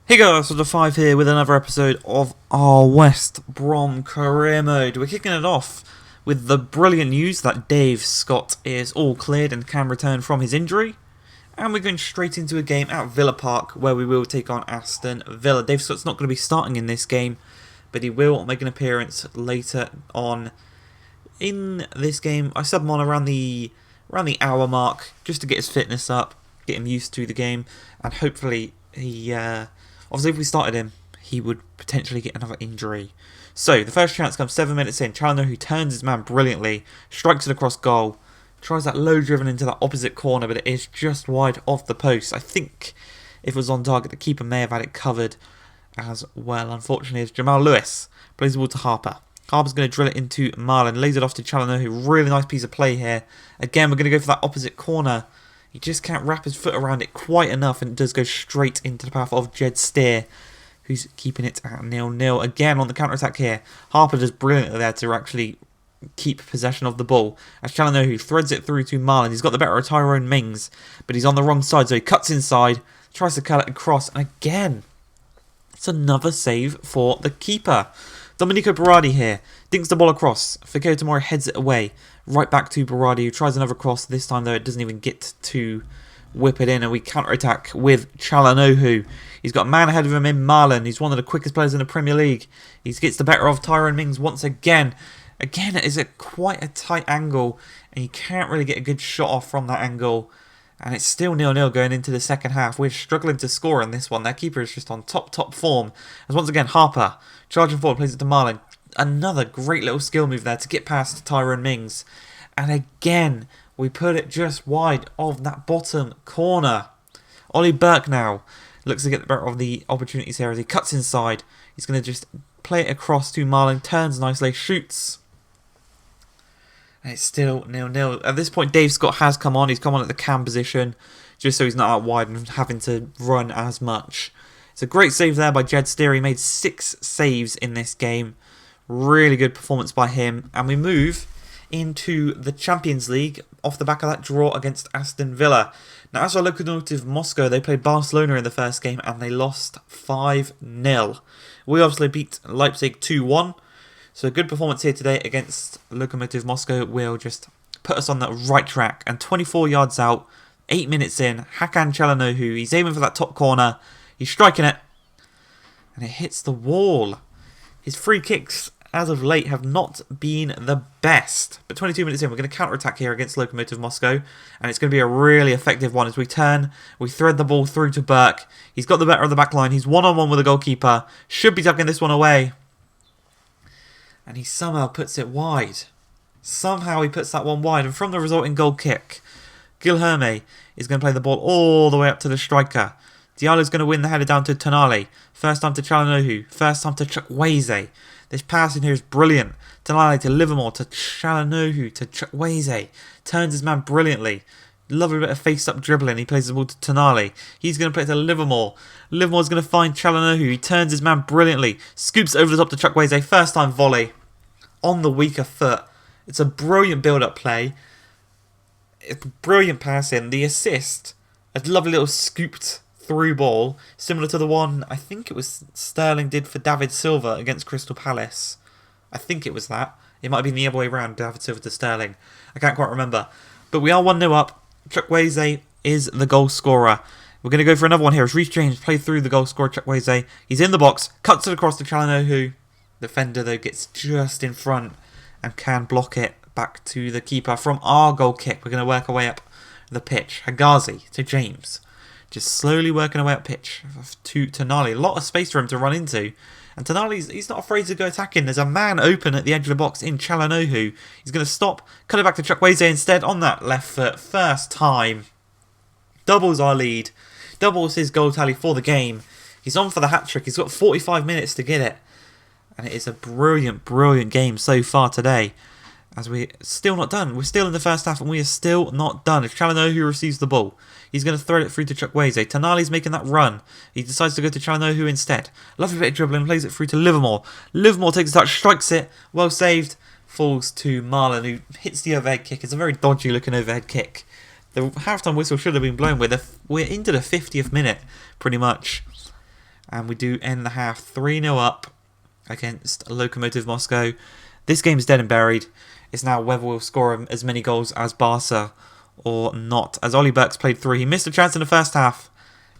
Hey guys, so the 5 here with another episode of our West Brom career mode. We're kicking it off with the brilliant news that Dave Scott is all cleared and can return from his injury. And we're going straight into a game at Villa Park where we will take on Aston Villa. Dave Scott's not going to be starting in this game, but he will make an appearance later on in this game. I sub him on around the hour mark just to get his fitness up, get him used to the game, and hopefully he... Obviously, if we started him, he would potentially get another injury. So, the first chance comes 7 minutes in. Chalano, who turns his man brilliantly, strikes it across goal, tries that low driven into that opposite corner, but it is just wide of the post. I think if it was on target, the keeper may have had it covered as well. Unfortunately, as Jamal Lewis plays the ball to Harper. Harper's going to drill it into Marlon, lays it off to Chalano, who really nice piece of play here. Again, we're going to go for that opposite corner. He just can't wrap his foot around it quite enough, and it does go straight into the path of Jed Steer, who's keeping it at 0-0. Again, on the counter-attack here, Harper does brilliantly there to actually keep possession of the ball. As Chalano, who threads it through to Marlon. He's got the better of Tyrone Mings, but he's on the wrong side, so he cuts inside, tries to cut it across, and again, it's another save for the keeper. Domenico Berardi here, dinks the ball across. Fikayo Tomori heads it away. Right back to Berardi, who tries another cross. This time, though, it doesn't even get to whip it in. And we counter-attack with Chalanohu. He's got a man ahead of him in Marlon. He's one of the quickest players in the Premier League. He gets the better of Tyrone Mings once again. Again, it is quite a tight angle, and you can't really get a good shot off from that angle. And it's still 0-0 going into the second half. We're struggling to score in this one. Their keeper is just on top form. As once again, Harper, charging forward, plays it to Marlon. Another great little skill move there to get past Tyrone Mings. And again, we put it just wide of that bottom corner. Ollie Burke now looks to get the better of the opportunities here as he cuts inside. He's going to just play it across to Marlon, turns nicely, shoots. And it's still 0-0. At this point, Dave Scott has come on. He's come on at the cam position, just so he's not out wide and having to run as much. It's a great save there by Jed Steer. He made 6 saves in this game. Really good performance by him. And we move into the Champions League off the back of that draw against Aston Villa. Now, as our Lokomotiv Moscow, they played Barcelona in the first game and they lost 5-0. We obviously beat Leipzig 2-1. So a good performance here today against Lokomotiv Moscow will just put us on the right track. And 24 yards out, 8 minutes in, Hakan Çalhanoğlu, he's aiming for that top corner. He's striking it. And it hits the wall. His free kicks, as of late, have not been the best. But 22 minutes in, we're going to counter-attack here against Lokomotiv Moscow. And it's going to be a really effective one as we turn. We thread the ball through to Burke. He's got the better of the back line. He's one-on-one with the goalkeeper. Should be tucking this one away. And he somehow puts it wide. Somehow he puts that one wide. And from the resulting goal kick, Guilherme is going to play the ball all the way up to the striker. Diallo's going to win the header down to Tonali. First time to Çalhanoğlu. First time to Chukwueze. This passing here is brilliant. Tonali to Livermore to Çalhanoğlu to Chukwueze. Turns his man brilliantly. Lovely bit of face-up dribbling. He plays the ball to Tonali. He's going to play it to Livermore. Livermore's going to find Çalhanoğlu. He turns his man brilliantly. Scoops over the top to Chukwueze. First time volley. On the weaker foot. It's a brilliant build-up play. It's brilliant passing. The assist. A lovely little scooped through ball. Similar to the one I think it was Sterling did for David Silva against Crystal Palace. I think it was that. It might have been the other way around. David Silva to Sterling. I can't quite remember. But we are 1-0 up. Chukwueze is the goal scorer. We're going to go for another one here. As Reece James played through the goal scorer, Chukwueze. He's in the box. Cuts it across to Çalhanoğlu. Defender, though, gets just in front and can block it back to the keeper from our goal kick. We're going to work our way up the pitch. Hagazi to James. Just slowly working our way up pitch to Tonali. A lot of space for him to run into. And Tonali, he's not afraid to go attacking. There's a man open at the edge of the box in Çalhanoğlu. He's going to stop, cut it back to Chukwueze instead on that left foot. First time. Doubles our lead. Doubles his goal tally for the game. He's on for the hat-trick. He's got 45 minutes to get it. And it is a brilliant, brilliant game so far today. As we're still not done. We're still in the first half and we are still not done. It's Çalhanoğlu receives the ball. He's going to throw it through to Chukwueze. Tonali's making that run. He decides to go to Çalhanoğlu instead. Lovely bit of dribbling. Plays it through to Livermore. Livermore takes a touch. Strikes it. Well saved. Falls to Marlon, who hits the overhead kick. It's a very dodgy looking overhead kick. The halftime whistle should have been blown. We're into the 50th minute, pretty much. And we do end the half 3-0 up against Lokomotiv Moscow. This game is dead and buried. It's now whether we'll score as many goals as Barca or not. As Ollie Burke's played through, he missed a chance in the first half.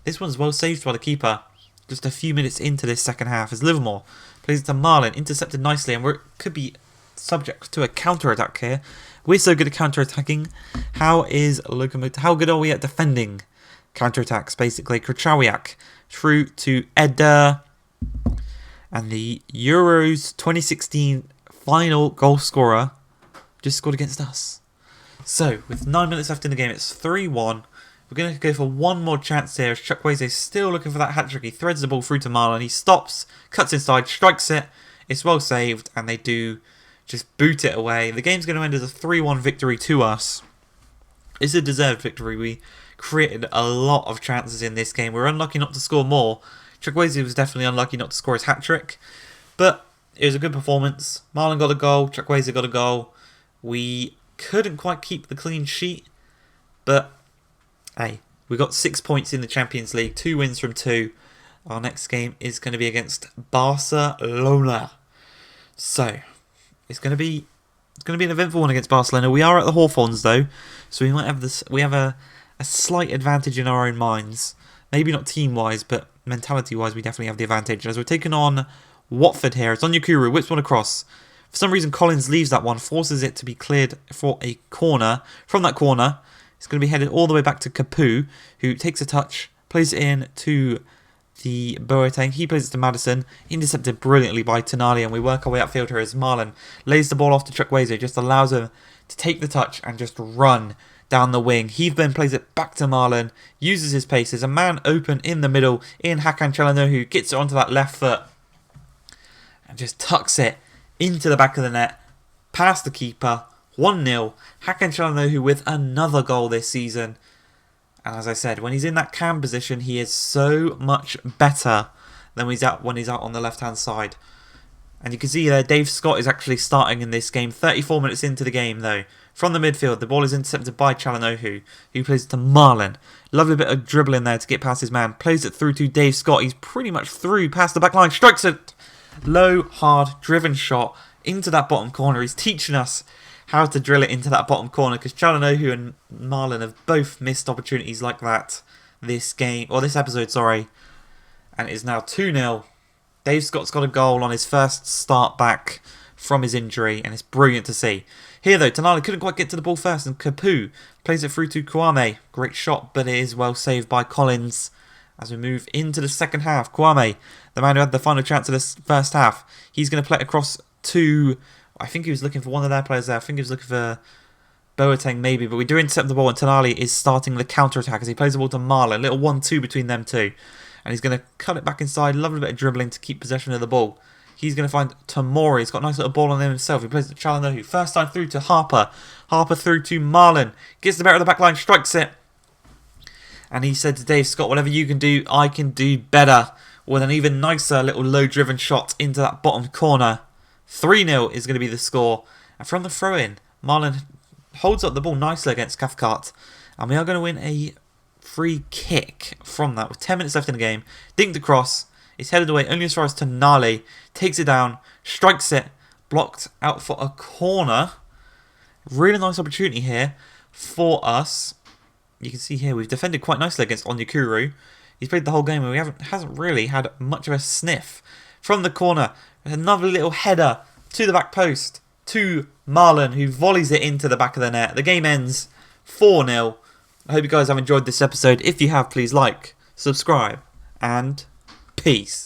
This one's well saved by the keeper. Just a few minutes into this second half as Livermore plays it to Marlin, intercepted nicely, and we could be subject to a counter-attack here. We're so good at counter-attacking. How good are we at defending counter-attacks, basically? Krachawiak through to Eder. And the Euros 2016 final goal scorer just scored against us. So, with 9 minutes left in the game, it's 3-1. We're going to go for one more chance here as Chukwueze is still looking for that hat-trick. He threads the ball through to Marlon. He stops, cuts inside, strikes it. It's well saved, and they do just boot it away. The game's going to end as a 3-1 victory to us. It's a deserved victory. We created a lot of chances in this game. We were unlucky not to score more. Chukwueze was definitely unlucky not to score his hat-trick. But it was a good performance. Marlon got a goal. Chukwueze got a goal. We couldn't quite keep the clean sheet. But hey, we got 6 points in the Champions League. 2 wins from 2. Our next game is going to be against Barcelona. So, it's going to be an eventful one against Barcelona. We are at the Hawthorns though, so we might have this. We have a slight advantage in our own minds. Maybe not team-wise, but mentality-wise, we definitely have the advantage. As we're taking on Watford here, it's on Onyekuru, whips one across. For some reason, Collins leaves that one, forces it to be cleared for a corner. From that corner, it's going to be headed all the way back to Capu, who takes a touch, plays it in to the Boateng. He plays it to Madison, intercepted brilliantly by Tonali, and we work our way upfield here as Marlon lays the ball off to Chukwueze, just allows him to take the touch and just run down the wing. He then plays it back to Marlon, uses his pace. There's a man open in the middle in Hakan Çalhanoğlu, who gets it onto that left foot and just tucks it into the back of the net, past the keeper. 1-0. Hakan Çalhanoğlu with another goal this season. And as I said, when he's in that cam position, he is so much better than when he's out on the left-hand side. And you can see there, Dave Scott is actually starting in this game. 34 minutes into the game, though. From the midfield, the ball is intercepted by Çalhanoğlu, who plays it to Marlon. Lovely bit of dribbling there to get past his man. Plays it through to Dave Scott. He's pretty much through past the back line. Strikes it. Low, hard, driven shot into that bottom corner. He's teaching us how to drill it into that bottom corner, because Çalhanoğlu and Marlon have both missed opportunities like that this episode, sorry. And it is now 2-0. Dave Scott's got a goal on his first start back from his injury, and it's brilliant to see. Here though, Tonali couldn't quite get to the ball first, and Capu plays it through to Kwame. Great shot, but it is well saved by Collins. As we move into the second half, Kwame, the man who had the final chance of this first half, he's going to play it across to, I think he was looking for one of their players there. I think he was looking for Boateng maybe, but we do intercept the ball, and Tonali is starting the counter-attack as he plays the ball to Marlon. Little 1-2 between them two. And he's going to cut it back inside. Lovely bit of dribbling to keep possession of the ball. He's going to find Tomori. He's got a nice little ball on him himself. He plays it to Çalhanoğlu. First time through to Harper. Harper through to Marlon. Gets the better of the back line, strikes it. And he said to Dave Scott, whatever you can do, I can do better. With an even nicer little low-driven shot into that bottom corner. 3-0 is going to be the score. And from the throw-in, Marlon holds up the ball nicely against Cathcart. And we are going to win a free kick from that with 10 minutes left in the game. Dinked across. It's headed away only as far as Tonali. Takes it down. Strikes it. Blocked out for a corner. Really nice opportunity here for us. You can see here we've defended quite nicely against Onyekuru. He's played the whole game and hasn't really had much of a sniff. From the corner, another little header to the back post to Marlon, who volleys it into the back of the net. The game ends 4-0. I hope you guys have enjoyed this episode. If you have, please like, subscribe, and peace.